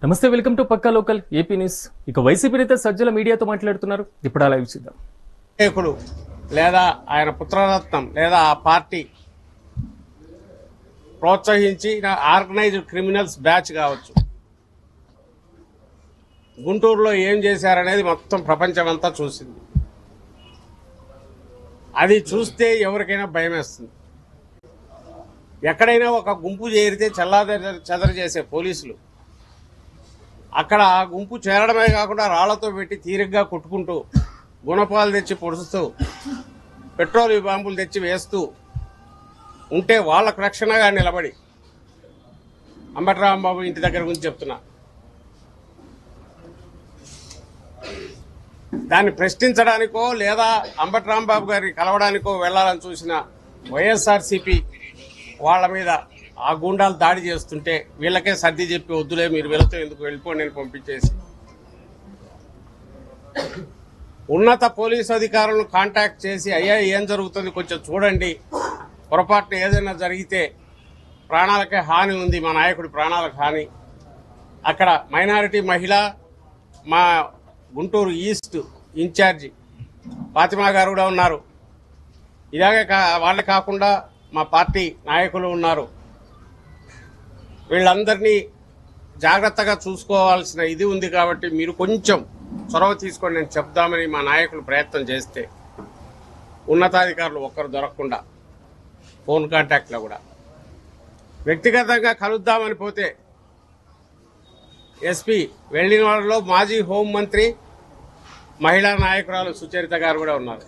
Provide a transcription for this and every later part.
నమస్తే, welcome to Pakka local AP news. ఇక YCP నేత సజ్జల మీడియాతో మాట్లాడుతున్నారు. ఇప్పుడు అలా చూద్దాం. నాయకుడు లేదా ఆయన పుత్రరత్నం లేదా ఆ పార్టీ ప్రోత్సహించిన ఆర్గనైజ్డ్ క్రిమినల్స్ బ్యాచ్ కావచ్చు, గుంటూరులో ఏం చేశారనేది మొత్తం ప్రపంచం అంతా చూసింది. అది చూస్తే ఎవరికైనా భయం వేస్తుంది. ఎక్కడైనా ఒక గుంపు చేరితే చెదరు చేసే పోలీసులు అక్కడ ఆ గుంపు చేరడమే కాకుండా రాళ్లతో పెట్టి తీరిగ్గా కొట్టుకుంటూ, గుణపాలు తెచ్చి పొడుస్తూ, పెట్రోల్ బాంబులు తెచ్చి వేస్తూ ఉంటే వాళ్ళకు రక్షణగా నిలబడి, అంబటి రాంబాబు ఇంటి దగ్గర గురించి చెప్తున్నా, దాన్ని ప్రశ్నించడానికో లేదా అంబటి రాంబాబు గారిని కలవడానికో వెళ్లాలని చూసిన వైఎస్ఆర్సీపీ వాళ్ళ మీద ఆ గూండాలు దాడి చేస్తుంటే వీళ్ళకే సర్ది చెప్పి, వద్దులే మీరు వెళితే ఎందుకు, వెళ్ళిపోండి నేను పంపించేసి, ఉన్నత పోలీసు అధికారులను కాంటాక్ట్ చేసి, అయ్యా ఏం జరుగుతుంది కొంచెం చూడండి, పొరపాటున ఏదైనా జరిగితే ప్రాణాలకే హాని ఉంది, మా నాయకుడి ప్రాణాలకు హాని. అక్కడ మైనారిటీ మహిళ, మా గుంటూరు ఈస్ట్ ఇన్ఛార్జి ఫాతిమా గారు కూడా ఉన్నారు. ఇలాగే వాళ్ళే కాకుండా మా పార్టీ నాయకులు ఉన్నారు. వీళ్ళందరినీ జాగ్రత్తగా చూసుకోవాల్సిన ఇది ఉంది. కాబట్టి మీరు కొంచెం చొరవ తీసుకొని నేను చెప్దామని మా నాయకులు ప్రయత్నం చేస్తే, ఉన్నతాధికారులు ఒక్కరు దొరకకుండా ఫోన్ కాంటాక్ట్లో కూడా వ్యక్తిగతంగా కలుద్దామని పోతే ఎస్పీ వెళ్ళిన వాళ్ళలో మాజీ హోంమంత్రి, మహిళా నాయకురాలు సుచరిత గారు కూడా ఉన్నారు.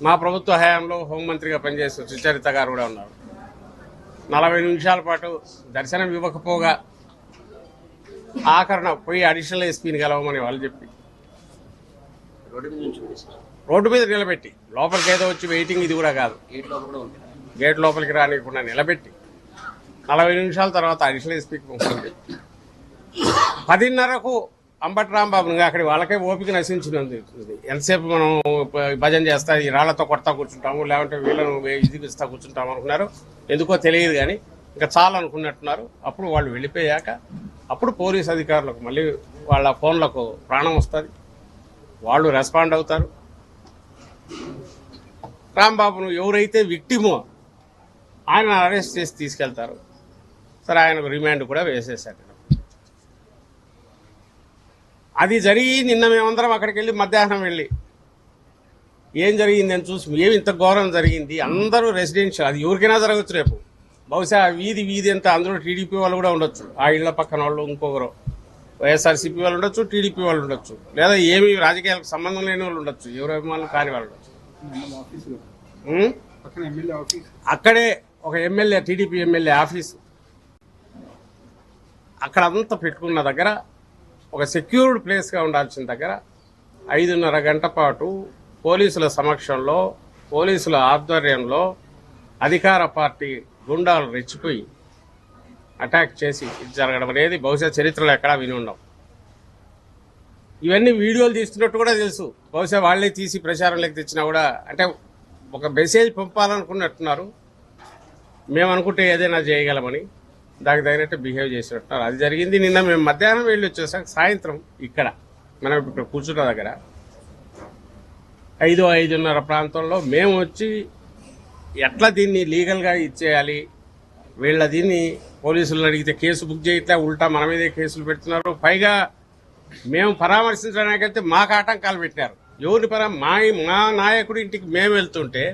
మా ప్రభుత్వ హయాంలో హోంమంత్రిగా పనిచేసిన సుచరిత గారు కూడా ఉన్నారు. 40 నిమిషాల పాటు దర్శనం ఇవ్వకపోగా ఆఖరణ పోయి అడిషనల్ ఎస్పీని కలవమని వాళ్ళు చెప్పి రోడ్డు మీద నిలబెట్టి, లోపలికి ఏదో వచ్చి వెయిటింగ్ ఇది కూడా కాదు, గేట్ లోపలికి రానికుండా నిలబెట్టి 40 నిమిషాల తర్వాత అడిషనల్ ఎస్పీకి ఫోన్ చెప్పి 10:30కు అంబటి రాంబాబుని అక్కడి వాళ్ళకే ఓపిక నశించినది. ఎంతసేపు మనం భజన చేస్తా, ఈ రాళ్లతో కొడతా కూర్చుంటాము, లేకుంటే వీళ్ళను ఇది ఇస్తా కూర్చుంటాము అనుకున్నారు. ఎందుకో తెలియదు కానీ ఇంకా చాలా అనుకున్నట్టున్నారు. అప్పుడు వాళ్ళు వెళ్ళిపోయాక అప్పుడు పోలీస్ అధికారులకు మళ్ళీ వాళ్ళ ఫోన్లకు ప్రాణం వస్తుంది, వాళ్ళు రెస్పాండ్ అవుతారు. రాంబాబును ఎవరైతే విక్టిమో ఆయన అరెస్ట్ చేసి తీసుకెళ్తారు. సరే, ఆయనకు రిమాండ్ కూడా వేసేశారు. అది జరిగి నిన్న మేమందరం అక్కడికి వెళ్ళి మధ్యాహ్నం వెళ్ళి ఏం జరిగింది అని చూసి, ఏమి ఇంత ఘోరం జరిగింది, అందరూ రెసిడెన్షియల్, అది ఎవరికైనా జరగచ్చు రేపు. బహుశా వీధి అంతా అందులో టీడీపీ వాళ్ళు కూడా ఉండొచ్చు, ఆ ఇళ్ల పక్కన వాళ్ళు ఇంకొకరు వైఎస్ఆర్సీపీ వాళ్ళు ఉండొచ్చు, టీడీపీ వాళ్ళు ఉండొచ్చు, లేదా ఏమి రాజకీయాలకు సంబంధం లేని వాళ్ళు ఉండొచ్చు, ఎవరు అభిమానులు కాని వాళ్ళు ఉండొచ్చు. అక్కడే ఒక ఎమ్మెల్యే, టీడీపీ ఎమ్మెల్యే ఆఫీసు, అక్కడ అంతా పెట్టుకున్న దగ్గర ఒక సెక్యూర్డ్ ప్లేస్గా ఉండాల్సిన దగ్గర 5:30 గంట పాటు పోలీసుల సమక్షంలో, పోలీసుల ఆధ్వర్యంలో అధికార పార్టీ గుండాలు రెచ్చిపోయి అటాక్ చేసి ఇది జరగడం అనేది బహుశా చరిత్రలో ఎక్కడా విని ఉండం. ఇవన్నీ వీడియోలు తీస్తున్నట్టు కూడా తెలుసు. బహుశా వాళ్ళే తీసి ప్రచారంలోకి తెచ్చినా కూడా, అంటే ఒక మెసేజ్ పంపాలనుకున్నట్టున్నారు. మేము అనుకుంటే ఏదైనా చేయగలమని దానికి తగినట్టు బిహేవ్ చేసినట్టున్నారు. అది జరిగింది. నిన్న మేము మధ్యాహ్నం వెళ్ళి వచ్చేసాక సాయంత్రం ఇక్కడ మనం ఇప్పుడు కూర్చున్న దగ్గర 5:30 ప్రాంతంలో మేము వచ్చి ఎట్లా దీన్ని లీగల్గా ఇచ్చేయాలి, వీళ్ళ దీన్ని పోలీసులను అడిగితే కేసు బుక్ చేయట్లే, ఉల్టా మన మీదే కేసులు పెడుతున్నారు. పైగా మేము పరామర్శించడానికి వెళ్తే మాకు ఆటంకాలు పెట్టారు. ఎవరిని మా నాయకుడి ఇంటికి మేము వెళ్తుంటే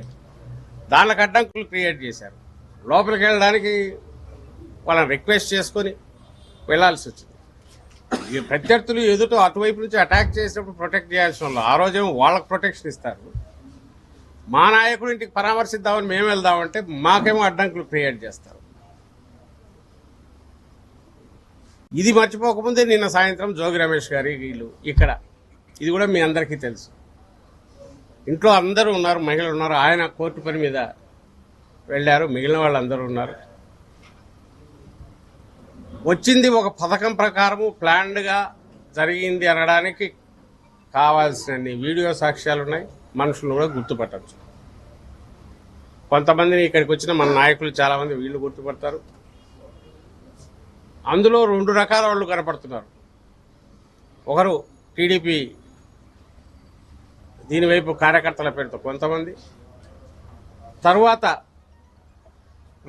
దానికి అడ్డంకులు క్రియేట్ చేశారు. లోపలికి వెళ్ళడానికి వాళ్ళని రిక్వెస్ట్ చేసుకొని వెళ్లాల్సి వచ్చింది. ఈ ప్రత్యర్థులు ఎదుట అటువైపు నుంచి అటాక్ చేసినప్పుడు ప్రొటెక్ట్ చేయాల్సిన వాళ్ళు ఆ రోజేమో వాళ్ళకు ప్రొటెక్షన్ ఇస్తారు. మా నాయకుడి ఇంటికి పరామర్శిద్దామని మేము వెళ్దామంటే మాకేమో అడ్డంకులు క్రియేట్ చేస్తారు. ఇది మర్చిపోకముందే నిన్న సాయంత్రం జోగి రమేష్ గారి వీళ్ళు ఇక్కడ, ఇది కూడా మీ అందరికీ తెలుసు, ఇంట్లో అందరూ ఉన్నారు, మహిళలు ఉన్నారు. ఆయన కోర్టు పని మీద వెళ్ళారు, మిగిలిన వాళ్ళందరూ ఉన్నారు. వచ్చింది ఒక పథకం ప్రకారము ప్లాన్డ్గా జరిగింది అనడానికి కావాల్సిన వీడియో సాక్ష్యాలు ఉన్నాయి, మనుషులు కూడా గుర్తుపట్టచ్చు. కొంతమందిని ఇక్కడికి వచ్చిన మన నాయకులు చాలామంది వీళ్ళు గుర్తుపడతారు. అందులో 2 రకాల వాళ్ళు కనపడుతున్నారు. ఒకరు టీడీపీ దీనివైపు కార్యకర్తల పేరుతో కొంతమంది, తర్వాత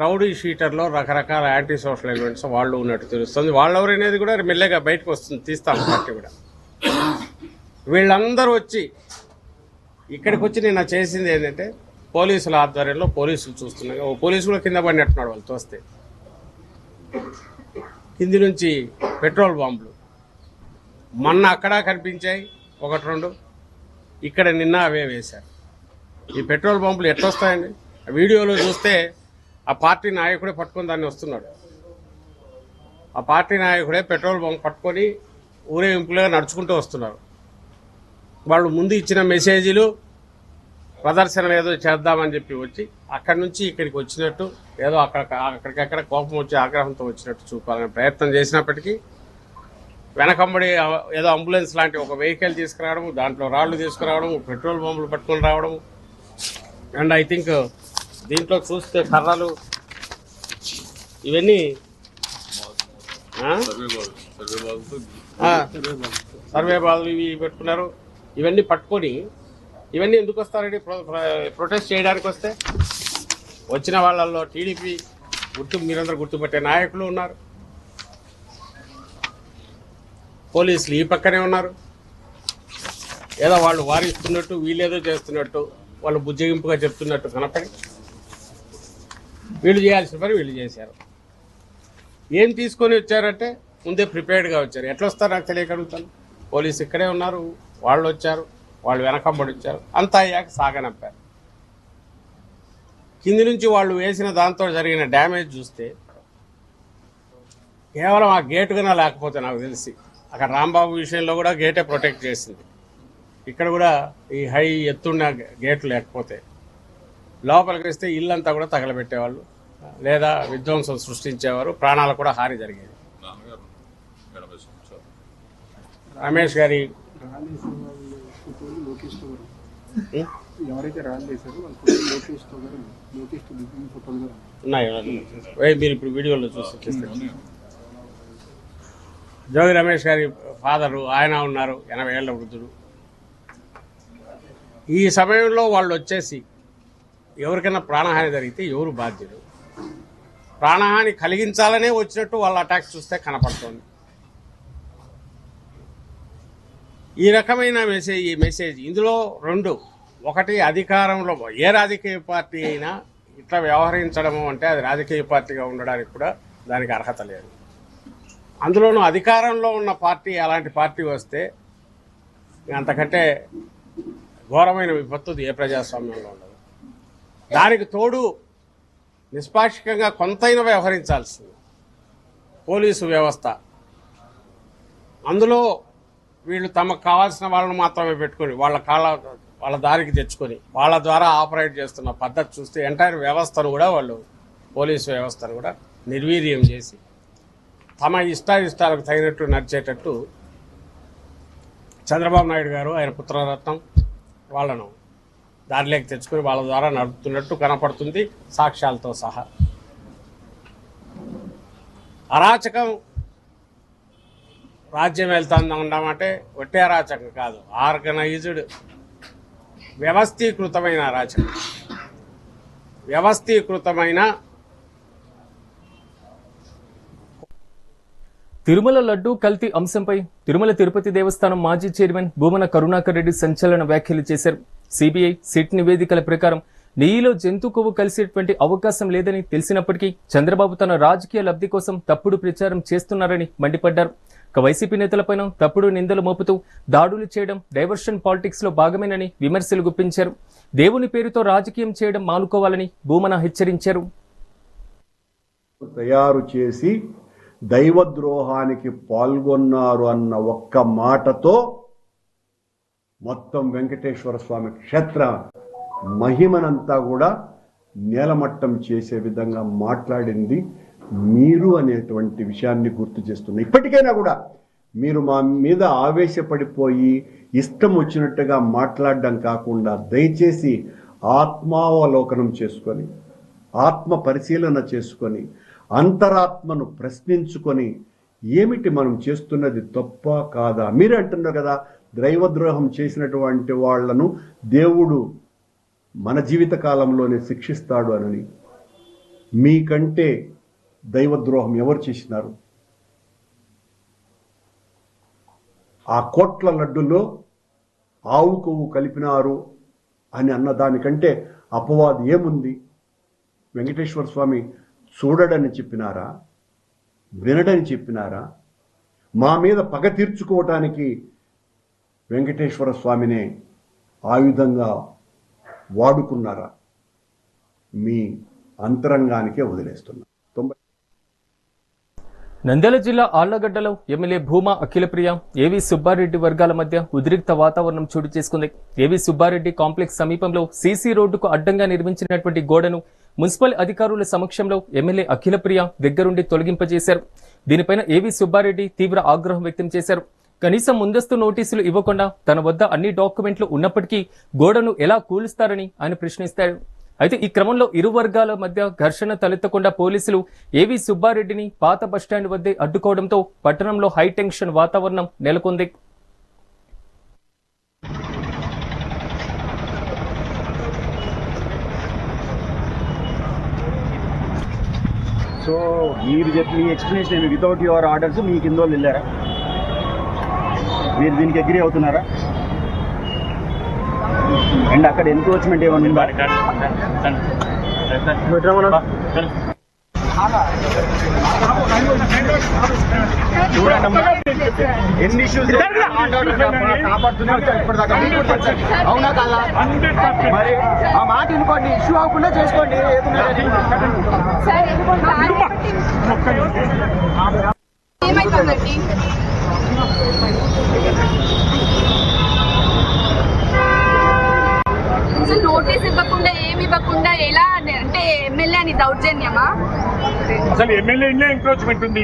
రౌడీ షీటర్లో రకరకాల యాంటీ సోషల్ ఎలిమెంట్స్ వాళ్ళు ఉన్నట్టు తెలుస్తుంది. వాళ్ళెవరనేది కూడా మెల్లగా బయటకు వస్తుంది, తీస్తాం పార్టీ కూడా. వీళ్ళందరూ వచ్చి ఇక్కడికి వచ్చి నిన్న చేసింది ఏంటంటే పోలీసుల ఆధ్వర్యంలో పోలీసులు చూస్తున్నాగా ఓ పోలీసు కూడా కింద పడినట్టున్నాడు వాళ్ళు తోస్తే. కింది నుంచి పెట్రోల్ బాంబులు మొన్న అక్కడ కనిపించాయి 1-2, ఇక్కడ నిన్న అవే వేశారు. ఈ పెట్రోల్ పంపులు ఎట్లా వస్తాయండి? ఆ వీడియోలో చూస్తే ఆ పార్టీ నాయకుడే పట్టుకొని దాన్ని వస్తున్నాడు. ఆ పార్టీ నాయకుడే పెట్రోల్ బంక్ పట్టుకొని ఊరేగింపులుగా నడుచుకుంటూ వస్తున్నారు. వాళ్ళు ముందు ఇచ్చిన మెసేజ్లు ప్రదర్శన ఏదో చేద్దామని చెప్పి వచ్చి అక్కడి నుంచి ఇక్కడికి వచ్చినట్టు ఏదో అక్కడికక్కడ కోపం వచ్చి ఆగ్రహంతో వచ్చినట్టు చూపాలనే ప్రయత్నం చేసినప్పటికీ వెనకంబడి ఏదో అంబులెన్స్ లాంటి ఒక వెహికల్ తీసుకురావడం, దాంట్లో రాళ్లు తీసుకురావడం, పెట్రోల్ పంపులు పట్టుకొని రావడం. అండ్ ఐ థింక్ దీంట్లో చూస్తే కర్రలు ఇవన్నీ సర్వే బాధలు ఇవి పెట్టుకున్నారు. ఇవన్నీ పట్టుకొని ఇవన్నీ ఎందుకు వస్తారండి? ప్రొటెస్ట్ చేయడానికి వస్తే వచ్చిన వాళ్ళల్లో టీడీపీ మీరందరూ గుర్తుపట్టే నాయకులు ఉన్నారు, పోలీసులు ఈ పక్కనే ఉన్నారు. ఏదో వాళ్ళు వారిస్తున్నట్టు వీళ్ళేదో చేస్తున్నట్టు వాళ్ళు బుజ్జగింపుగా చెప్తున్నట్టు కనపడి వీళ్ళు చేయాల్సిన పని వీళ్ళు చేశారు. ఏం తీసుకొని వచ్చారంటే ముందే ప్రిపేర్డ్గా వచ్చారు. ఎట్లా వస్తారు నాకు తెలియగలుగుతాను. పోలీసు ఇక్కడే ఉన్నారు, వాళ్ళు వచ్చారు, వాళ్ళు వెనకంబడి వచ్చారు, అంతా అయ్యాక సాగనంపారు. కింది నుంచి వాళ్ళు వేసిన దాంతో జరిగిన డ్యామేజ్ చూస్తే కేవలం ఆ గేటు కన్నా లేకపోతే నాకు తెలిసి అక్కడ రాంబాబు విషయంలో కూడా గేటే ప్రొటెక్ట్ చేసింది. ఇక్కడ కూడా ఈ హై ఎత్తున్న గేట్లు లేకపోతే లోపలికి వస్తే ఇల్లంతా కూడా తగలబెట్టేవాళ్ళు లేదా విధ్వంసం సృష్టించేవారు, ప్రాణాలు కూడా హాని జరిగేది. రమేష్ గారి ఉన్నాయి, మీరు ఇప్పుడు వీడియోలో చూస్తే జోగి రమేష్ గారి ఫాదరు ఆయన ఉన్నారు, 80 ఏళ్ల వృద్ధుడు. ఈ సమయంలో వాళ్ళు వచ్చేసి ఎవరికైనా ప్రాణహాని జరిగితే ఎవరు బాధ్యులు? ప్రాణహాని కలిగించాలనే వచ్చినట్టు వాళ్ళ అటాక్ చూస్తే కనపడుతోంది. ఈ రకమైన మెసేజ్ ఇందులో 2. ఒకటి, అధికారంలో ఏ రాజకీయ పార్టీ అయినా ఇట్లా వ్యవహరించడము అంటే అది రాజకీయ పార్టీగా ఉండడానికి కూడా దానికి అర్హత లేదు. అందులోనూ అధికారంలో ఉన్న పార్టీ అలాంటి పార్టీ వస్తే అంతకంటే ఘోరమైన విపత్తు ఏ ప్రజాస్వామ్యంలో ఉండదు. దానికి తోడు నిష్పాక్షికంగా కొంతైనా వ్యవహరించాల్సింది పోలీసు వ్యవస్థ. అందులో వీళ్ళు తమకు కావాల్సిన వాళ్ళను మాత్రమే పెట్టుకొని వాళ్ళ దారికి తెచ్చుకొని వాళ్ళ ద్వారా ఆపరేట్ చేస్తున్న పద్ధతి చూస్తే ఎంటైర్ వ్యవస్థను కూడా వాళ్ళు పోలీసు వ్యవస్థను కూడా నిర్వీర్యం చేసి తమ ఇష్టాలకు తగినట్టు నడిచేటట్టు చంద్రబాబు నాయుడు గారు ఆయన పుత్రరత్నం వాళ్ళను దారిలోకి తెచ్చుకొని వాళ్ళ ద్వారా నడుపుతున్నట్టు కనపడుతుంది, సాక్ష్యాలతో సహా. అరాచకం రాజ్యం వెళ్తుందన్నామంటే ఒట్టే అరాచకం కాదు, ఆర్గనైజ్డ్ వ్యవస్థీకృతమైన అరాచకం. వ్యవస్థీకృతమైన తిరుమల లడ్డూ కల్తీ అంశంపై తిరుమల తిరుపతి దేవస్థానం మాజీ చైర్మన్ భూమన కరుణాకర్ రెడ్డి సంచలన వ్యాఖ్యలు చేశారు. సిబిఐ సిట్ నివేదికల ప్రకారం నెయ్యిలో జంతు కొవ్వు కలిసేటువంటి అవకాశం లేదని తెలిసినప్పటికీ చంద్రబాబు తన రాజకీయ లబ్ధి కోసం తప్పుడు ప్రచారం చేస్తున్నారని మండిపడ్డారు. వైసీపీ నేతలపైన తప్పుడు నిందలు మోపుతూ దాడులు చేయడం డైవర్షన్ పాలిటిక్స్ లో భాగమేనని విమర్శలు గుప్పించారు. దేవుని పేరుతో రాజకీయం చేయడం మానుకోవాలని భూమన హెచ్చరించారు. తయారు చేసి దైవద్రోహానికి పాల్గొన్నారు అన్న ఒక్క మాటతో మొత్తం వెంకటేశ్వర స్వామి క్షేత్ర మహిమనంతా కూడా నేలమట్టం చేసే విధంగా మాట్లాడింది మీరు అనేటువంటి విషయాన్ని గుర్తు చేస్తున్నా. ఇప్పటికైనా కూడా మీరు మా మీద ఆవేశపడిపోయి ఇష్టం వచ్చినట్టుగా మాట్లాడడం కాకుండా దయచేసి ఆత్మావలోకనం చేసుకొని ఆత్మ పరిశీలన చేసుకొని అంతరాత్మను ప్రశ్నించుకొని ఏమిటి మనం చేస్తున్నది తప్ప కాదా? మీరే అంటున్నారు కదా, దైవద్రోహం చేసినటువంటి వాళ్లను దేవుడు మన జీవిత కాలంలోనే శిక్షిస్తాడు అని. మీకంటే దైవద్రోహం ఎవరు చేసినారు? ఆ కోట్ల లడ్డులో ఆవు కొవ్వు కలిపినారు అని అన్నదానికంటే అపవాదు ఏముంది? వెంకటేశ్వర స్వామి చూడడని చెప్పినారా? వినడని చెప్పినారా? మా మీద పగ తీర్చుకోవటానికి వెంకటేశ్వర స్వామినే ఆయుధంగా వాడుకున్నారా? మీ అంతరంగానికే వదిలేస్తున్నా. నంద్యాల జిల్లా ఆళ్లగడ్డలో ఎమ్మెల్యే భూమా అఖిలప్రియ, ఏవి సుబ్బారెడ్డి వర్గాల మధ్య ఉద్రిక్త వాతావరణం చోటు చేసుకుంది. ఏవి సుబ్బారెడ్డి కాంప్లెక్స్ సమీపంలో సీసీ రోడ్డుకు అడ్డంగా నిర్మించినటువంటి గోడను మున్సిపల్ అధికారుల సమక్షంలో ఎమ్మెల్యే అఖిలప్రియ దగ్గరుండి తొలగింపజేశారు. దీనిపైన ఏవి సుబ్బారెడ్డి తీవ్ర ఆగ్రహం వ్యక్తం చేశారు. కనీసం ముందస్తు నోటీసులు ఇవ్వకుండా తన వద్ద అన్ని డాక్యుమెంట్లు ఉన్నప్పటికీ గోడను ఎలా కూలుస్తారని ఆయన ప్రశ్నిస్తారు. అయితే ఈ క్రమంలో ఇరు వర్గాల మధ్య ఘర్షణ తలెత్తకుండా పోలీసులు ఏవి సుబ్బారెడ్డిని పాత బస్టాండ్ వద్దే అడ్డుకోవడంతో పట్టణంలో హైటెన్షన్ వాతావరణం నెలకొంది. సో మీరు చెప్పి మీ ఎక్స్ప్లెనేషన్ వితౌట్ యువర్ ఆర్డర్స్ మీ కింద వాళ్ళు వెళ్ళారా? మీరు దీనికి అగ్రీ అవుతున్నారా? అండ్ అక్కడ ఎన్క్రోచ్మెంట్ ఏమన్నా ఉందా? ఎన్ని ఇష్యూస్ అవునా కదా? మరి ఆ మాట ఇంకోటి ఇష్యూ అవ్వకుండా చేసుకోండి. నోటీస్ ఇవ్వకుండా ఏమి ఇవ్వకుండా ఎలా అంటే ఎమ్మెల్యే అని దౌర్జన్యమా? అసలు ఎమ్మెల్యే ఎంక్రోచ్మెంట్ ఉంది.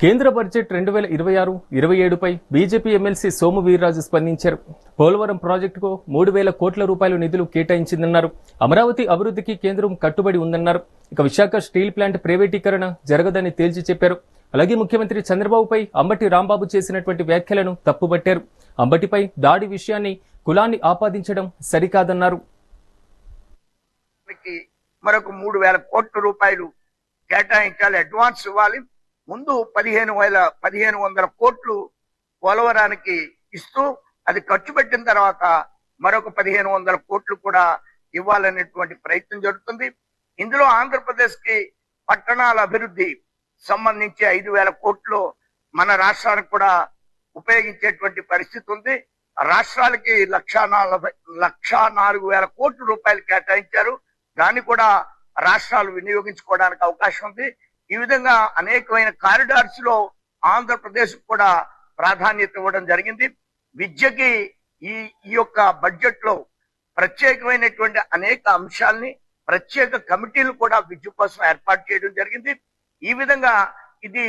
కేంద్ర బడ్జెట్ 2026-27పై బీజేపీ ఎమ్మెల్సీ సోము వీర్రాజు స్పందించారు. పోలవరం ప్రాజెక్టుకు 3,000 కోట్ల రూపాయల నిధులు కేటాయించిందన్నారు. అమరావతి అభివృద్ధికి కేంద్రం కట్టుబడి ఉందన్నారు. ఇక విశాఖ స్టీల్ ప్లాంట్ ప్రైవేటీకరణ జరగదని తేల్చి చెప్పారు. అలాగే ముఖ్యమంత్రి చంద్రబాబుపై అంబటి రాంబాబు చేసినటువంటి వ్యాఖ్యలను తప్పుబట్టారు. అంబటిపై దాడి విషయాన్ని కులాన్ని ఆపాదించడం సరికాదన్నారు. మరొక 3,000 కోట్ల రూపాయలు కేటాయించాలి, అడ్వాన్స్ ఇవ్వాలి. ముందు 1,500 కోట్లు పోలవరానికి ఇస్తూ అది ఖర్చు పెట్టిన తర్వాత మరొక 1,500 కోట్లు కూడా ఇవ్వాలనేటువంటి ప్రయత్నం జరుగుతుంది. ఇందులో ఆంధ్రప్రదేశ్ కి పట్టణాల అభివృద్ధి సంబంధించి 5,000 కోట్లు మన రాష్ట్రానికి కూడా ఉపయోగించేటువంటి పరిస్థితి ఉంది. రాష్ట్రాలకి 1,04,000 కోట్ల రూపాయలు కేటాయించారు. దాన్ని కూడా రాష్ట్రాలు వినియోగించుకోవడానికి అవకాశం ఉంది. ఈ విధంగా అనేకమైన కారిడార్స్ లో ఆంధ్రప్రదేశ్ కూడా ప్రాధాన్యత ఇవ్వడం జరిగింది. విద్యకి ఈ యొక్క బడ్జెట్ లో ప్రత్యేకమైనటువంటి అనేక అంశాలని ప్రత్యేక కమిటీలు కూడా విద్య కోసం ఏర్పాటు చేయడం జరిగింది. ఈ విధంగా ఇది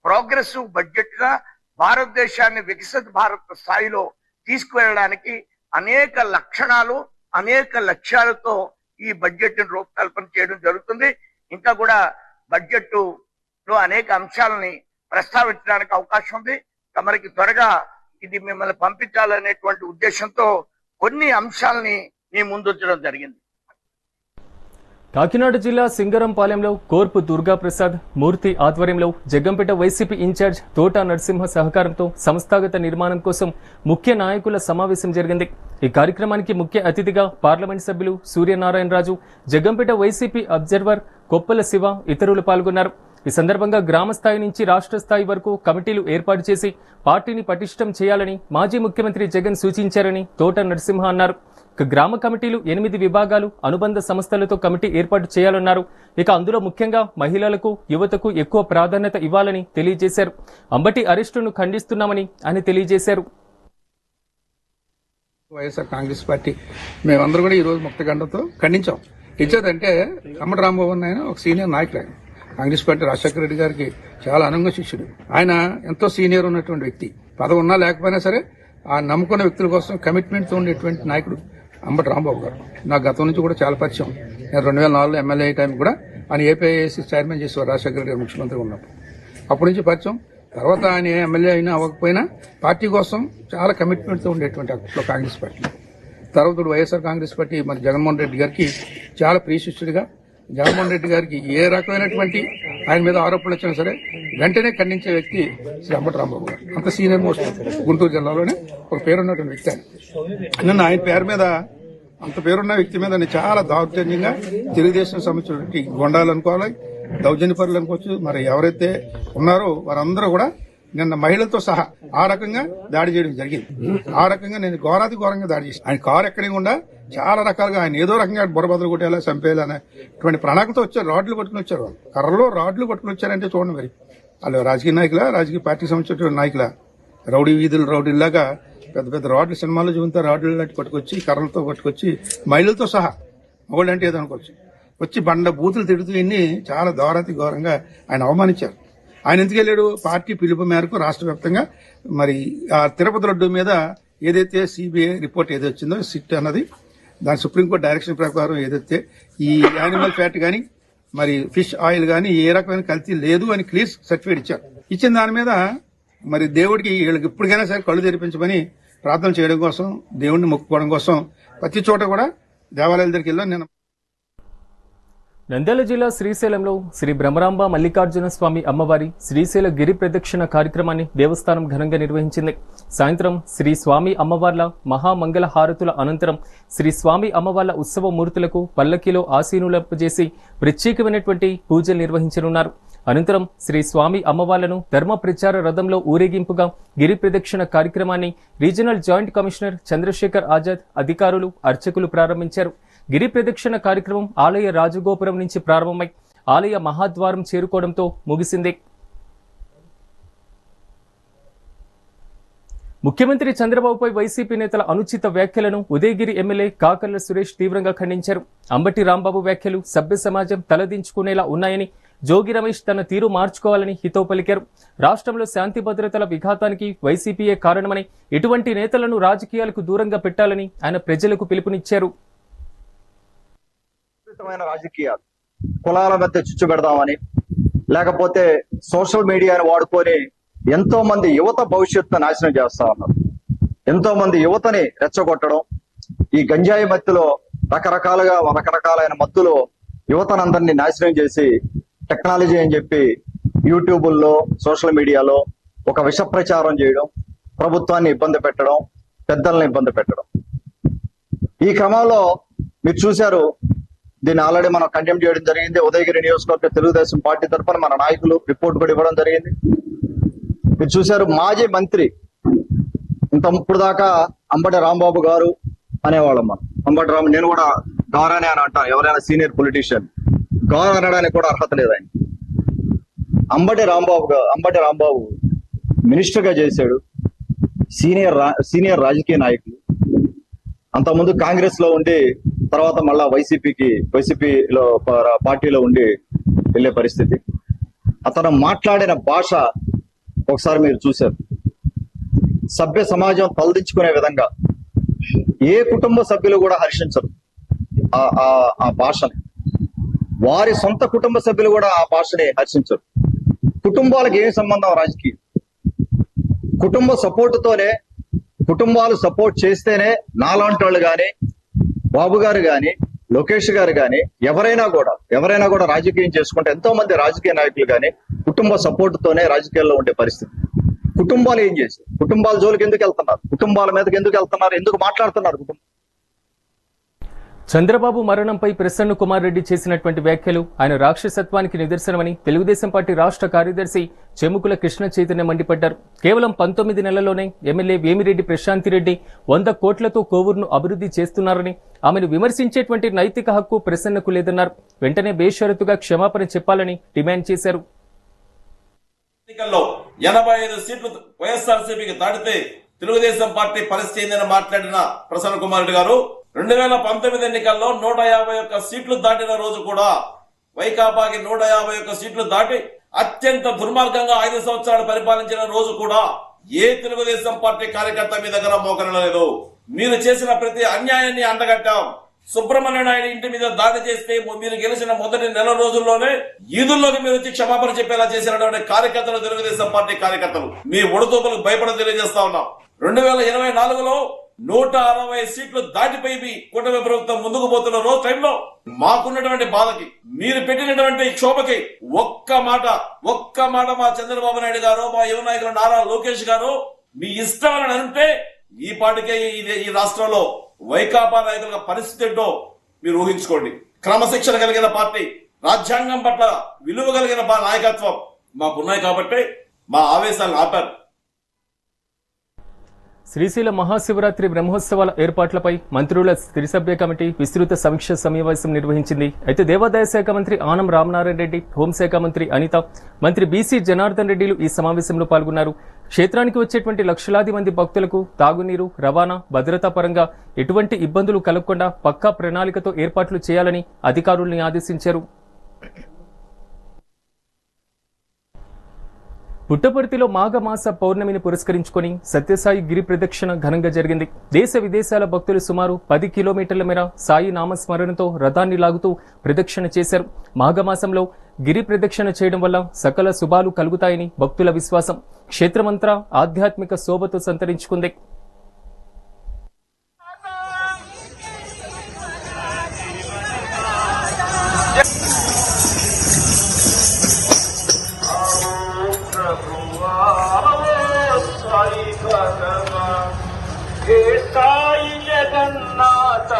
ప్రోగ్రెసివ్ బడ్జెట్ గా భారతదేశాన్ని వికసిత భారత్ స్థాయిలో తీసుకువెళ్ళడానికి అనేక లక్షణాలు అనేక లక్ష్యాలతో ఈ బడ్జెట్ రూపకల్పన చేయడం జరుగుతుంది. ఇంకా కూడా బడ్జెట్ లో అనేక అంశాలని ప్రస్తావించడానికి అవకాశం ఉంది. తమరికి త్వరగా ఇది మిమ్మల్ని పంపించాలనేటువంటి ఉద్దేశంతో కొన్ని అంశాలని మీ ముందుంచడం జరిగింది. కాకినాడ జిల్లా సింగరంపాలెంలో కోర్పు దుర్గాప్రసాద్ మూర్తి ఆధ్వర్యంలో జగ్గంపేట వైసీపీ ఇన్ఛార్జ్ తోట నరసింహ సహకారంతో సంస్థాగత నిర్మాణం కోసం ముఖ్య నాయకుల సమావేశం జరిగింది. ఈ కార్యక్రమానికి ముఖ్య అతిథిగా పార్లమెంట్ సభ్యులు సూర్యనారాయణరాజు, జగ్గంపేట వైసీపీ అబ్జర్వర్ కొప్పల శివ ఇతరులు పాల్గొన్నారు. ఈ సందర్భంగా గ్రామ స్థాయి నుంచి రాష్ట్ర స్థాయి వరకు కమిటీలు ఏర్పాటు చేసి పార్టీని పటిష్టం చేయాలని మాజీ ముఖ్యమంత్రి జగన్ సూచించారని తోట నరసింహ అన్నారు. గ్రామ కమిటీలు 8 విభాగాలు అనుబంధ సంస్థలతో కమిటీ ఏర్పాటు చేయాలన్నారు. ఇక అందులో ముఖ్యంగా మహిళలకు యువతకు ఎక్కువ ప్రాధాన్యత ఇవ్వాలని తెలియజేశారు. అంబటి అరెస్టును ఖండిస్తున్నామని ఆయన తెలియజేశారు. వైఎస్ఆర్ కాంగ్రెస్ పార్టీ మేమందరూ కూడా ఈ రోజు ముక్తగండతో ఖండించాం. ఇచ్చేదంటే అంబటి రాంబాబు ఆయన ఒక సీనియర్ నాయకుడు. ఆయన కాంగ్రెస్ పార్టీ రాజశేఖర రెడ్డి గారికి చాలా అనుంగ శిష్యుడు. ఆయన ఎంతో సీనియర్ ఉన్నటువంటి వ్యక్తి. పదవి ఉన్నా లేకపోయినా సరే ఆ నమ్ముకున్న వ్యక్తుల కోసం కమిట్మెంట్ తో ఉండేటువంటి నాయకుడు అంబటి రాంబాబు గారు. నాకు గతం నుంచి కూడా చాలా పరిచయం. నేను 2004 ఎమ్మెల్యే టైం కూడా ఆయన ఏపీఐసి చైర్మన్ చేసేవారు రాజశేఖర రెడ్డి గారు ముఖ్యమంత్రి ఉన్నప్పుడు. అప్పటి నుంచి పరిచయం. తర్వాత ఆయన ఎమ్మెల్యే అయినా అవ్వకపోయినా పార్టీ కోసం చాలా కమిట్మెంట్తో ఉండేటువంటి అప్పట్లో కాంగ్రెస్ పార్టీ. తర్వాత వైఎస్ఆర్ కాంగ్రెస్ పార్టీ మరి జగన్మోహన్ రెడ్డి గారికి చాలా ప్రియశిష్యుడిగా, జగన్మోహన్ రెడ్డి గారికి ఏ రకమైనటువంటి ఆయన మీద ఆరోపణలు వచ్చినా సరే వెంటనే ఖండించే వ్యక్తి శ్రీ అంబటి రాంబాబు గారు. అంత సీనియర్ మోస్ట్ గుంటూరు జిల్లాలోనే ఒక పేరున్నటువంటి వ్యక్తి ఆయన. ఆయన పేరు మీద, అంత పేరున్న వ్యక్తి మీద చాలా దౌర్జన్యంగా తెలుగుదేశం సంబంధించినటువంటి గొండాలు అనుకోవాలి, దౌర్జన్యపరులు అనుకోవచ్చు, మరి ఎవరైతే ఉన్నారో వారందరూ కూడా నిన్న మహిళలతో సహా ఆ రకంగా దాడి చేయడం జరిగింది. ఆ రకంగా నేను ఘోరంగా దాడి చేసి ఆయన కారు ఎక్కడికుండా చాలా రకాలుగా ఆయన ఏదో రకంగా బుర్రబద్దలు కొట్టేలా చంపేయాలి అనేటువంటి ప్రణాళికతో వచ్చారు. రాడ్లు పట్టుకుని వచ్చారు. వాళ్ళు కర్రలో రాడ్లు పట్టుకుని వచ్చారంటే చూడండి, మరి వాళ్ళు రాజకీయ నాయకుల, రాజకీయ పార్టీకి సంబంధించిన నాయకుల, రౌడీ వీధులు రౌడీలాగా పెద్ద పెద్ద రాడ్లు సినిమాలో చూపుతారు. రాడ్లు లాంటి పట్టుకొచ్చి కర్రలతో పట్టుకొచ్చి మహిళలతో సహా మగవాళ్ళు అంటే ఏదో అనుకోవచ్చు వచ్చి బండ బూతులు తిడుతూ ఇన్ని చాలా ఘోరంగా ఆయన అవమానించారు. ఆయన ఎందుకు వెళ్ళాడు? పార్టీ పిలుపు మేరకు రాష్ట్ర వ్యాప్తంగా మరి ఆ తిరుపతి లడ్డు మీద ఏదైతే సిబిఐ రిపోర్ట్ ఏదైతే వచ్చిందో సిట్ అన్నది, దాని సుప్రీంకోర్టు డైరెక్షన్ ప్రకారం ఏదైతే ఈ యానిమల్ ఫ్యాట్ గానీ మరి ఫిష్ ఆయిల్ గానీ ఏ రకమైన కల్తీ లేదు అని క్లియర్ సర్టిఫికేట్ ఇచ్చారు. ఇచ్చిన దాని మీద మరి దేవుడికి వీళ్ళకి ఇప్పటికైనా సరే కళ్ళు తెరిపించమని ప్రార్థన చేయడం కోసం, దేవుడిని మొక్కుకోవడం కోసం ప్రతి చోట కూడా దేవాలయాల దగ్గరికి వెళ్ళాను నేను. నంద్యాల జిల్లా శ్రీశైలంలో శ్రీ బ్రహ్మరాంబ మల్లికార్జున స్వామి అమ్మవారి శ్రీశైల గిరి ప్రదక్షిణ కార్యక్రమాన్ని దేవస్థానం ఘనంగా నిర్వహించింది. సాయంత్రం శ్రీ స్వామి అమ్మవార్ల మహామంగళ హారతుల అనంతరం శ్రీ స్వామి అమ్మవార్ల ఉత్సవ మూర్తులకు పల్లకిలో ఆసీనులంపజేసి ప్రత్యేకమైనటువంటి పూజలు నిర్వహించనున్నారు. అనంతరం శ్రీ స్వామి అమ్మవార్లను ధర్మ ప్రచార రథంలో ఊరేగింపుగా గిరి ప్రదక్షిణ కార్యక్రమాన్ని regional joint commissioner Chandrasekhar Azad, అధికారులు, అర్చకులు ప్రారంభించారు. గిరి ప్రదక్షిణ కార్యక్రమం ఆలయ రాజగోపురం నుంచి ప్రారంభమై ఆలయ మహాద్వారం చేరుకోవడంతో ముగిసింది. ముఖ్యమంత్రి చంద్రబాబుపై వైసీపీ నేతల అనుచిత వ్యాఖ్యలను ఉదయగిరి ఎమ్మెల్యే కాకర్ల సురేష్ తీవ్రంగా ఖండించారు. అంబటి రాంబాబు వ్యాఖ్యలు సభ్య సమాజం తలదించుకునేలా ఉన్నాయని, జోగి రమేష్ తన తీరు మార్చుకోవాలని హితవు పలికారు. రాష్ట్రంలో శాంతి భద్రతల విఘాతానికి వైసీపీయే కారణమని, ఇటువంటి నేతలను రాజకీయాలకు దూరంగా పెట్టాలని ఆయన ప్రజలకు పిలుపునిచ్చారు. రాజకీయాలు కులాల మధ్య చిచ్చు పెడదామని, లేకపోతే సోషల్ మీడియాని వాడుకొని ఎంతో మంది యువత భవిష్యత్తును నాశనం చేస్తా ఉన్నారు. ఎంతో మంది యువతని రెచ్చగొట్టడం, ఈ గంజాయి మత్తులో రకరకాలైన మత్తులో యువతనందరినీ నాశనం చేసి టెక్నాలజీ అని చెప్పి యూట్యూబుల్లో సోషల్ మీడియాలో ఒక విష ప్రచారం చేయడం, ప్రభుత్వాన్ని ఇబ్బంది పెట్టడం, పెద్దల్ని ఇబ్బంది పెట్టడం. ఈ క్రమంలో మీరు చూశారు, దీన్ని ఆల్రెడీ మనం కండెమ్ చేయడం జరిగింది. ఉదయగిరి నియోజకవర్గ తెలుగుదేశం పార్టీ తరఫున మన నాయకులు రిపోర్ట్ కూడా ఇవ్వడం జరిగింది. మీరు చూశారు, మాజీ మంత్రి ఇప్పుడు దాకా అంబటి రాంబాబు గారు అనేవాళ్ళం మనం. అంబటి రాంబాబు, నేను కూడా గౌరవనే అని అంటాను. ఎవరైనా సీనియర్ పొలిటీషియన్ గౌరవం అనడానికి కూడా అర్హత లేదు ఆయన. అంబటి రాంబాబు మినిస్టర్ గా చేశాడు. సీనియర్ రాజకీయ నాయకులు. అంతకుముందు కాంగ్రెస్ లో ఉండి తర్వాత మళ్ళా వైసీపీలో పార్టీలో ఉండి వెళ్లే పరిస్థితి. అతను మాట్లాడిన భాష ఒకసారి మీరు చూశారు. సభ్య సమాజం తలదించుకునే విధంగా, ఏ కుటుంబ సభ్యులు కూడా హర్షించరు ఆ భాషని. వారి సొంత కుటుంబ సభ్యులు కూడా ఆ భాషని హర్షించరు. కుటుంబాలకు ఏం సంబంధం రాజకీయం? కుటుంబ సపోర్టుతోనే, కుటుంబాలు సపోర్ట్ చేస్తేనే నాలాంటి వాళ్ళు కానీ, బాబు గారు కానీ, లోకేష్ గారు కానీ ఎవరైనా కూడా రాజకీయం చేసుకుంటే, ఎంతో మంది రాజకీయ నాయకులు కానీ కుటుంబ సపోర్టుతోనే రాజకీయాల్లో ఉండే పరిస్థితి. కుటుంబాలు ఏం చేసి, కుటుంబాల జోలికి ఎందుకు వెళ్తున్నారు? కుటుంబాల మీదకి ఎందుకు వెళ్తున్నారు? ఎందుకు మాట్లాడుతున్నారు? కుటుంబం చంద్రబాబు మరణంపై ప్రసన్న కుమార్ రెడ్డి చేసినటువంటి వ్యాఖ్యలు ఆయన రాక్షసత్వానికి నిదర్శనమని తెలుగుదేశం పార్టీ రాష్ట్ర కార్యదర్శి చెముకుల కృష్ణ చైతన్య మండిపడ్డారు. కేవలం 19 నెలల్లోనే ఎమ్మెల్యే వేమిరెడ్డి ప్రశాంతిరెడ్డి 100 కోట్లతో కోవూరును అభివృద్ధి చేస్తున్నారని, ఆమెను విమర్శించేటువంటి నైతిక హక్కు ప్రసన్నకు లేదన్నారు. వెంటనే బేషరతుగా క్షమాపణ చెప్పాలని డిమాండ్ చేశారు. 85 సీట్లు వైఎస్ఆర్సీపీకి దాటితే తెలుగుదేశం పార్టీ పరిస్థితి ఏందని మాట్లాడిన ప్రసన్న కుమార్ రెడ్డి గారు 2019 ఎన్నికల్లో 151 సీట్లు దాటిన రోజు కూడా, వైకాపాకి 151 సీట్లు దాటి అత్యంత దుర్మార్గంగా 5 సంవత్సరాలు పరిపాలించిన రోజు కూడా ఏ తెలుగుదేశం పార్టీ కార్యకర్త మీ దగ్గర మోకరలేదు. మీరు చేసిన ప్రతి అన్యాయాన్ని అండగట్టాం. సుబ్రహ్మణ్య నాయుడు ఇంటి మీద దాడి చేస్తే మీరు గెలిచిన మొదటి నెల రోజుల్లోనే ఈదుల్లోకి మీరు వచ్చి క్షమాపణ చెప్పేలా చేసినటువంటి కార్యకర్తలు, తెలుగుదేశం పార్టీ కార్యకర్తలు మీ ఒడితోపులకు భయపడ తెలియజేస్తా ఉన్నాం. 2024లో 160 సీట్లు దాటిపోయి కూటమి ప్రభుత్వం ముందుకు పోతున్న రోజు టైంలో మాకున్నటువంటి బాధకి, మీరు పెట్టినటువంటి క్షోభకి ఒక్క మాట మా చంద్రబాబు నాయుడు గారు, మా యువ నాయకులు నారా లోకేష్ గారు మీ ఇష్టం అని అంటే ఈ పాటికే ఈ రాష్ట్రంలో వైకాపా నాయకుల పరిస్థితి ఏంటో మీరు ఊహించుకోండి. క్రమశిక్షణ కలిగిన పార్టీ, రాజ్యాంగం పట్ల విలువ కలిగిన నాయకత్వం మాకున్నాయి కాబట్టి మా ఆవేశాలను ఆపారు. శ్రీశైల మహాశివరాత్రి బ్రహ్మోత్సవాల ఏర్పాట్లపై మంత్రుల త్రిసభ్య కమిటీ విస్తృత సమీక్ష సమావేశం నిర్వహించింది. అయితే దేవాదాయ శాఖ మంత్రి ఆనం రామనారాయణ రెడ్డి, హోంశాఖ మంత్రి అనిత, మంత్రి బీసీ జనార్దన్ రెడ్డిలు ఈ సమావేశంలో పాల్గొన్నారు. క్షేత్రానికి వచ్చేటువంటి లక్షలాది మంది భక్తులకు తాగునీరు, రవాణా, భద్రతా పరంగా ఎటువంటి ఇబ్బందులు కలగకుండా పక్కా ప్రణాళికతో ఏర్పాట్లు చేయాలని అధికారుల్ని ఆదేశించారు. పుట్టపర్తిలో మాఘమాస పౌర్ణమిని పురస్కరించుకొని సత్యసాయి గిరి ప్రదక్షిణ ఘనంగా జరిగింది. దేశ విదేశాల భక్తులు సుమారు 10 కిలోమీటర్ల మేర సాయి నామస్మరణతో రథాన్ని లాగుతూ ప్రదక్షిణ చేశారు. మాఘమాసంలో గిరి ప్రదక్షిణ చేయడం వల్ల సకల శుభాలు కలుగుతాయని భక్తుల విశ్వాసం. క్షేత్రమంతా ఆధ్యాత్మిక శోభతో సంతరించుకుంది. సాయి జగన్నాథ,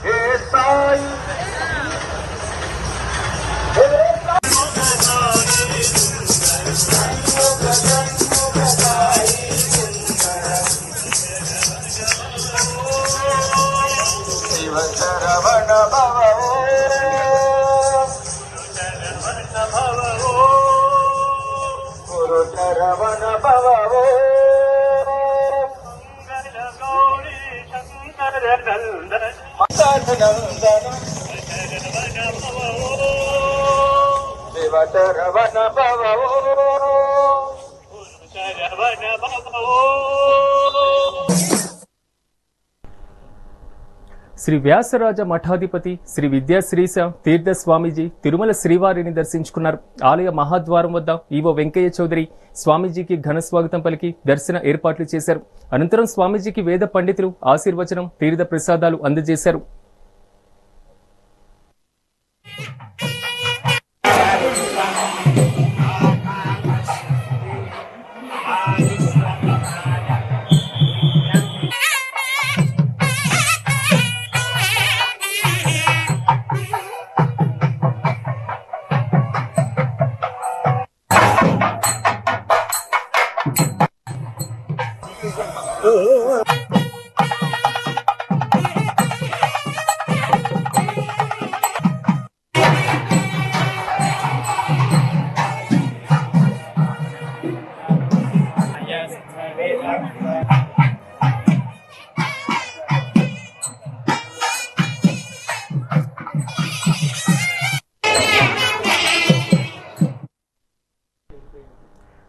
హే సాయి శివ శరవణ భవ, గురు శరవణ భవ, శివ శరవణ భవ, శరవణ భవ. శ్రీ వ్యాసరాజ మఠాధిపతి శ్రీ విద్యాశ్రీశ తీర్థ స్వామీజీ తిరుమల శ్రీవారిని దర్శించుకున్నారు. ఆలయ మహాద్వారం వద్ద ఈవో వెంకయ్య చౌదరి స్వామీజీకి ఘన స్వాగతం పలికి దర్శన ఏర్పాట్లు చేశారు. అనంతరం స్వామీజీకి వేద పండితులు ఆశీర్వచనం, తీర్థ ప్రసాదాలు అందజేశారు.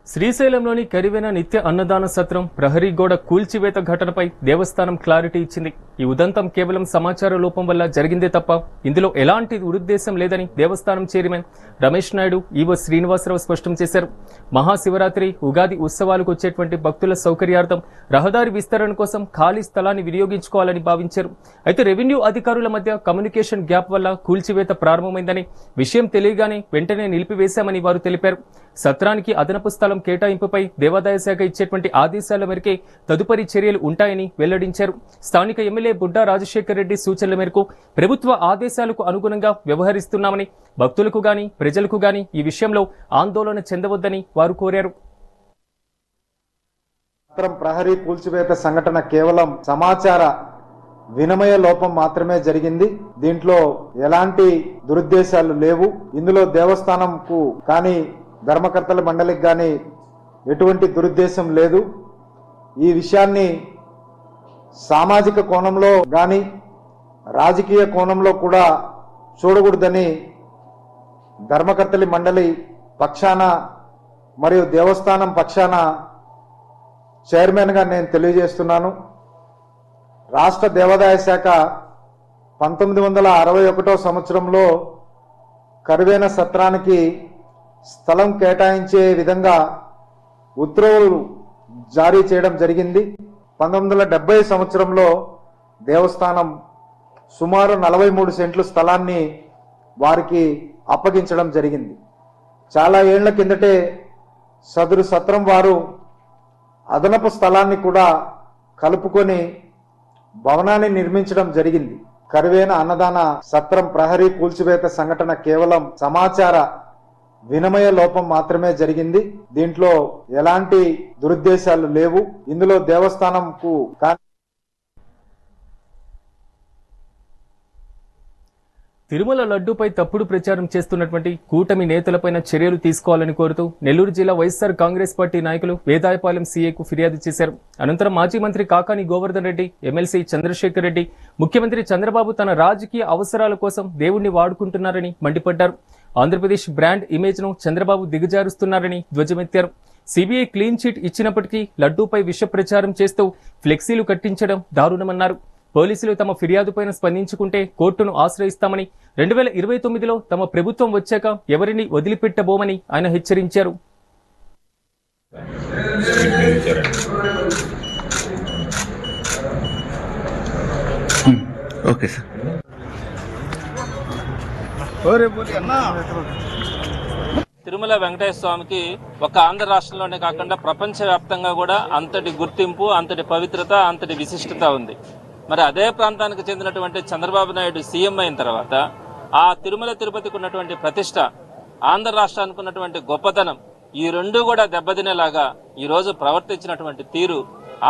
శ్రీశైలంలోని కరివెన నిత్య అన్నదాన సత్రం ప్రహరీ గోడ కూల్చివేత ఘటనపై దేవస్థానం క్లారిటీ ఇచ్చింది. ఈ ఉదంతం కేవలం సమాచార లోపం వల్ల జరిగిందే తప్ప ఇందులో ఎలాంటి ఉద్దేశం లేదని దేవస్థానం చైర్మన్ రమేష్ నాయుడు, ఈవో శ్రీనివాసరావు స్పష్టం చేశారు. మహాశివరాత్రి, ఉగాది ఉత్సవాలకు వచ్చేటువంటి భక్తుల సౌకర్యార్థం రహదారి విస్తరణ కోసం ఖాళీ స్థలాన్ని వినియోగించుకోవాలని భావించారు. అయితే రెవెన్యూ అధికారుల మధ్య కమ్యూనికేషన్ గ్యాప్ వల్ల కూల్చివేత ప్రారంభమైందని, విషయం తెలియగానే వెంటనే నిలిపివేశామని వారు తెలిపారు. సత్రానికి అదనపు స్థలం కేటాయింపుపై దేవాదాయ శాఖ ఇచ్చేటువంటి ఆదేశాల మేరకే తదుపరి చర్యలు ఉంటాయని వెల్లడించారు. స్థానిక ఎమ్మెల్యే బుడ్డా రాజశేఖర్ రెడ్డి సూచనల మేరకు ప్రభుత్వ ఆదేశాలకు అనుగుణంగా వ్యవహరిస్తున్నామని, భక్తులకు గాని ప్రజలకు గాని ఈ విషయంలో ఆందోళన చెందవద్దని వారు కోరారు. ప్రహరీ కూల్చివేత సంఘటన కేవలం సమాచార వినిమయ లోపం మాత్రమే జరిగింది. దీంట్లో ఎలాంటి దురుద్దేశాలు లేవు. ఇందులో దేవస్థానంకు కానీ ధర్మకర్తల మండలికి కానీ ఎటువంటి దురుద్దేశం లేదు. ఈ విషయాన్ని సామాజిక కోణంలో కానీ రాజకీయ కోణంలో కూడా చూడకూడదని ధర్మకర్తలి మండలి పక్షాన మరియు దేవస్థానం పక్షాన చైర్మన్గా నేను తెలియజేస్తున్నాను. రాష్ట్ర దేవాదాయ శాఖ 1961 సంవత్సరంలో కరువేన సత్రానికి స్థలం కేటాయించే విధంగా ఉత్తర్వులు జారీ చేయడం జరిగింది. 1970 సంవత్సరంలో దేవస్థానం సుమారు 43 సెంట్లు స్థలాన్ని వారికి అప్పగించడం జరిగింది. చాలా ఏళ్ల కిందటే సదరు సత్రం వారు అదనపు స్థలాన్ని కూడా కలుపుకొని భవనాన్ని నిర్మించడం జరిగింది. కరువేన అన్నదాన సత్రం ప్రహరీ కూల్చివేత సంఘటన కేవలం సమాచార వినిమయ లోపం మాత్రమే జరిగింది. దీంట్లో ఎలాంటి దురుద్దేశాలు లేవు. ఇందులో దేవస్థానంకు తిరుమల లడ్డూపై తప్పుడు ప్రచారం చేస్తున్నటువంటి కూటమి నేతలపైన చర్యలు తీసుకోవాలని కోరుతూ నెల్లూరు జిల్లా వైఎస్ఆర్ కాంగ్రెస్ పార్టీ నాయకులు వేదాయపాలెం సీఏకు ఫిర్యాదు చేశారు. అనంతరం మాజీ మంత్రి కాకాని గోవర్ధన్ రెడ్డి, ఎమ్మెల్సీ చంద్రశేఖర్ రెడ్డి, ముఖ్యమంత్రి చంద్రబాబు తన రాజకీయ అవసరాల కోసం దేవుణ్ణి వాడుకుంటున్నారని మండిపడ్డారు. ఆంధ్రప్రదేశ్ బ్రాండ్ ఇమేజ్ ను చంద్రబాబు దిగజారుస్తున్నారని ధ్వజమెత్తారు. సిబిఐ క్లీన్ చిట్ ఇచ్చినప్పటికీ లడ్డూపై విష ప్రచారం చేస్తూ ఫ్లెక్సీలు కట్టించడం దారుణమన్నారు. పోలీసులు తమ ఫిర్యాదుపైన స్పందించుకుంటే కోర్టును ఆశ్రయిస్తామని, 2029లో తమ ప్రభుత్వం వచ్చాక ఎవరిని వదిలిపెట్టబోమని ఆయన హెచ్చరించారు. తిరుమల వెంకటేశ్వర స్వామికి ఒక ఆంధ్ర రాష్ట్రంలోనే కాకుండా ప్రపంచవ్యాప్తంగా కూడా అంతటి గుర్తింపు, అంతటి పవిత్రత, అంతటి విశిష్టత ఉంది. మరి అదే ప్రాంతానికి చెందినటువంటి చంద్రబాబు నాయుడు సీఎం అయిన తర్వాత ఆ తిరుమల తిరుపతికి ఉన్నటువంటి ప్రతిష్ట, ఆంధ్ర రాష్ట్రానికి ఉన్నటువంటి గొప్పతనం, ఈ రెండు కూడా దెబ్బతినేలాగా ఈ రోజు ప్రవర్తించినటువంటి తీరు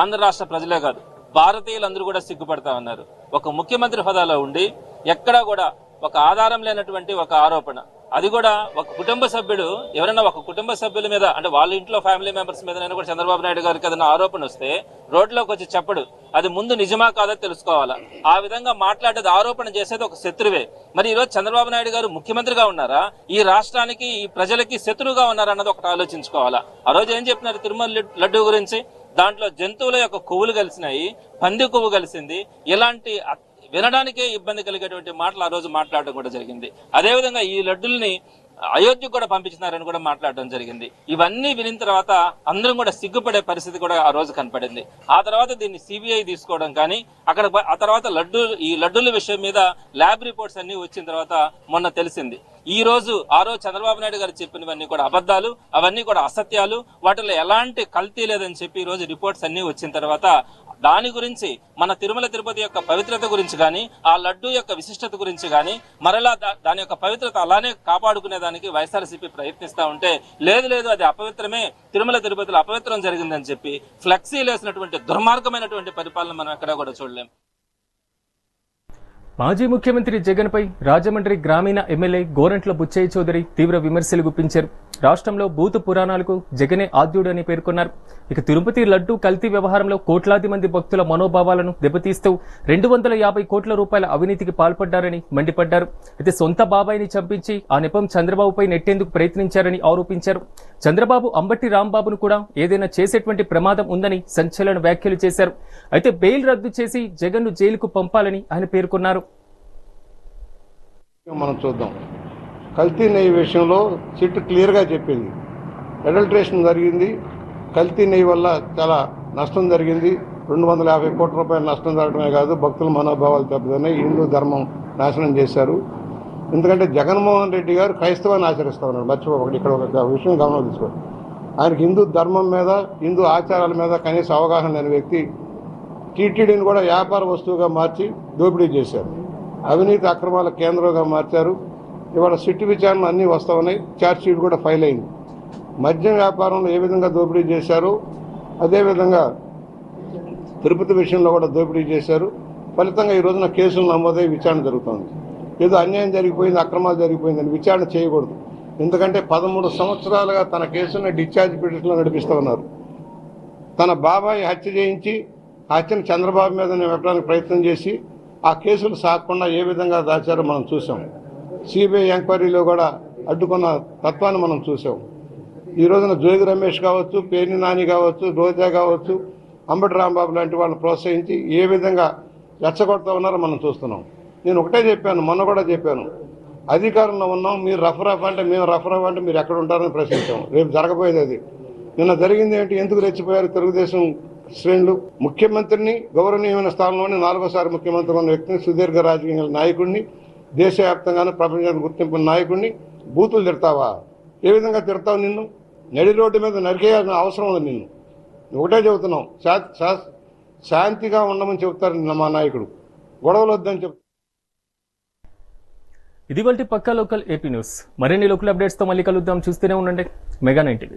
ఆంధ్ర రాష్ట్ర ప్రజలే కాదు, భారతీయులందరూ కూడా సిగ్గుపడతా ఉన్నారు. ఒక ముఖ్యమంత్రి హోదాలో ఉండి ఎక్కడా కూడా ఒక ఆధారం లేనటువంటి ఒక ఆరోపణ, అది కూడా ఒక కుటుంబ సభ్యుడు, ఎవరైనా ఒక కుటుంబ సభ్యుల మీద, అంటే వాళ్ళ ఇంట్లో ఫ్యామిలీ మెంబర్స్ మీద కూడా చంద్రబాబు నాయుడు గారికి ఏదైనా ఆరోపణ వస్తే రోడ్లోకి వచ్చి చెప్పడు, అది ముందు నిజమా కాదో తెలుసుకోవాలా. ఆ విధంగా మాట్లాడేది, ఆరోపణ చేసేది ఒక శత్రువే. మరి ఈరోజు చంద్రబాబు నాయుడు గారు ముఖ్యమంత్రిగా ఉన్నారా, ఈ రాష్ట్రానికి, ఈ ప్రజలకి శత్రువుగా ఉన్నారా అన్నది ఒకటి ఆలోచించుకోవాలా. ఆ రోజు ఏం చెప్పినారు తిరుమల లడ్డూ గురించి? దాంట్లో జంతువుల యొక్క కొవ్వులు కలిసినాయి, పంది కొవ్వు కలిసింది, ఇలాంటి వినడానికే ఇబ్బంది కలిగేటువంటి మాటలు ఆ రోజు మాట్లాడడం కూడా జరిగింది. అదేవిధంగా ఈ లడ్డుల్ని అయోధ్యకు కూడా పంపించినారని కూడా మాట్లాడడం జరిగింది. ఇవన్నీ వినిన తర్వాత అందరం కూడా సిగ్గుపడే పరిస్థితి కూడా ఆ రోజు కనపడింది. ఆ తర్వాత దీన్ని సిబిఐ తీసుకోవడం కానీ, అక్కడ ఆ తర్వాత ఈ లడ్డూల విషయం మీద ల్యాబ్ రిపోర్ట్స్ అన్ని వచ్చిన తర్వాత మొన్న తెలిసింది. ఆ రోజు చంద్రబాబు నాయుడు గారు చెప్పినవన్నీ కూడా అబద్ధాలు, అవన్నీ కూడా అసత్యాలు, వాటిలో ఎలాంటి కల్తీ లేదని చెప్పి ఈ రోజు రిపోర్ట్స్ అన్ని వచ్చిన తర్వాత దాని గురించి, మన తిరుమల తిరుపతి యొక్క పవిత్రత గురించి కానీ, ఆ లడ్డూ యొక్క విశిష్టత గురించి కానీ, మరలా దాని యొక్క పవిత్రత అలానే కాపాడుకునేదానికి వైఎస్ఆర్సీపీ ప్రయత్నిస్తా ఉంటే, లేదు అది అపవిత్రమే, తిరుమల తిరుపతిలో అపవిత్రం జరిగిందని చెప్పి ఫ్లెక్సీలు వేసినటువంటి దుర్మార్గమైనటువంటి పరిపాలన మనం ఎక్కడా కూడా చూడలేం. మాజీ ముఖ్యమంత్రి జగన్ పై రాజమండ్రి గ్రామీణ ఎమ్మెల్యే గోరంట్ల బుచ్చయ్య చౌదరి తీవ్ర విమర్శలు గుప్పించారు. రాష్ట్రంలో భూత పురాణాలకు జగనే ఆద్యుడని పేర్కొన్నారు. ఇక తిరుపతి లడ్డూ కల్తీ వ్యవహారంలో కోట్లాది మంది భక్తుల మనోభావాలను దెబ్బతీస్తూ 250 కోట్ల రూపాయల అవినీతికి పాల్పడ్డారని మండిపడ్డారు. అయితే సొంత బాబాయిని చంపించి ఆ నెపం చంద్రబాబుపై నెట్టేందుకు ప్రయత్నించారని ఆరోపించారు. చంద్రబాబు అంబటి రాంబాబును కూడా ఏదైనా చేసేటువంటి ప్రమాదం ఉందని సంచలన వ్యాఖ్యలు చేశారు. అయితే బెయిల్ రద్దు చేసి జగన్ ను జైలుకు పంపాలని ఆయన పేర్కొన్నారు. మనం చూద్దాం. కల్తీ నెయ్యి విషయంలో సిట్ క్లియర్గా చెప్పింది, అడల్ట్రేషన్ జరిగింది, కల్తీ నెయ్యి వల్ల చాలా నష్టం జరిగింది, 250 కోట్ల రూపాయల నష్టం జరగడమే కాదు, భక్తుల మనోభావాలు దెబ్బతిన్నాయి, హిందూ ధర్మం నాశనం చేశారు. ఎందుకంటే జగన్మోహన్ రెడ్డి గారు క్రైస్తవాన్ని ఆచరిస్తా ఉన్నారు. మర్చిపోకండి, ఇక్కడ ఒక విషయం గమనం తీసుకోండి. ఆయనకి హిందూ ధర్మం మీద, హిందూ ఆచారాల మీద కనీస అవగాహన లేని వ్యక్తి టీటీడీని కూడా వ్యాపార వస్తువుగా మార్చి దోపిడీ చేశారు. అవినీతి అక్రమాల కేంద్రంగా మార్చారు. ఇవాళ సిట్టు విచారణ అన్నీ వస్తూ ఉన్నాయి, ఛార్జ్ షీట్ కూడా ఫైల్ అయింది. మద్యం వ్యాపారంలో ఏ విధంగా దోపిడీ చేశారో అదేవిధంగా తిరుపతి విషయంలో కూడా దోపిడీ చేశారు. ఫలితంగా ఈ రోజున కేసులు నమోదై విచారణ జరుగుతోంది. ఏదో అన్యాయం జరిగిపోయింది, అక్రమాలు జరిగిపోయిందని విచారణ చేయకూడదు. ఎందుకంటే 13 సంవత్సరాలుగా తన కేసుని డిశ్చార్జ్ పిటిషన్లో నడిపిస్తూ ఉన్నారు. తన బాబాయి హత్య చేయించి హత్యను చంద్రబాబు మీద పెట్టడానికి ప్రయత్నం చేసి ఆ కేసులు సాగకుండా ఏ విధంగా దాచారో మనం చూసాం. సిబిఐ ఎంక్వైరీలో కూడా అడ్డుకున్న తత్వాన్ని మనం చూసాం. ఈ రోజున జోగి రమేష్ కావచ్చు, పేర్ని నాని కావచ్చు, రోజా కావచ్చు, అంబటి రాంబాబు లాంటి వాళ్ళని ప్రోత్సహించి ఏ విధంగా రెచ్చగొడతా ఉన్నారో మనం చూస్తున్నాం. నేను ఒకటే చెప్పాను, మొన్న కూడా చెప్పాను, అధికారంలో ఉన్నాం, మీరు రఫ్ అంటే మేము రఫ్ అంటే మీరు ఎక్కడ ఉంటారని ప్రశ్నించాం. రేపు జరగబోయేది అది. నిన్న జరిగింది ఏంటి? ఎందుకు రెచ్చిపోయారు తెలుగుదేశం శ్రేణులు? ముఖ్యమంత్రిని, గౌరవనీయమైన స్థానంలోని 4వ సారి ముఖ్యమంత్రి ఉన్న వ్యక్తిని, సుదీర్ఘ రాజకీయ నాయకుడిని, దేశవ్యాప్తంగానే ప్రపంచానికి గుర్తింపు నాయకుడిని బూతులు తిడతావా? ఏ విధంగా తిడతావు? నిన్ను నడి రోడ్డు మీద నరికేయాల్సిన అవసరం ఉంది. నిన్ను ఒకటే చెబుతున్నాం, శాంతిగా ఉండమని చెబుతారు నిన్న మా నాయకుడు, గొడవలు వద్దని చెప్తారు. ఇది వాళ్ళ పక్కా లోకల్ ఏపీ న్యూస్. మరిన్ని లోకల్ అప్డేట్స్తో మళ్ళీ కలుద్దాం. చూస్తూనే ఉండండి మెగా 9 టీవీ.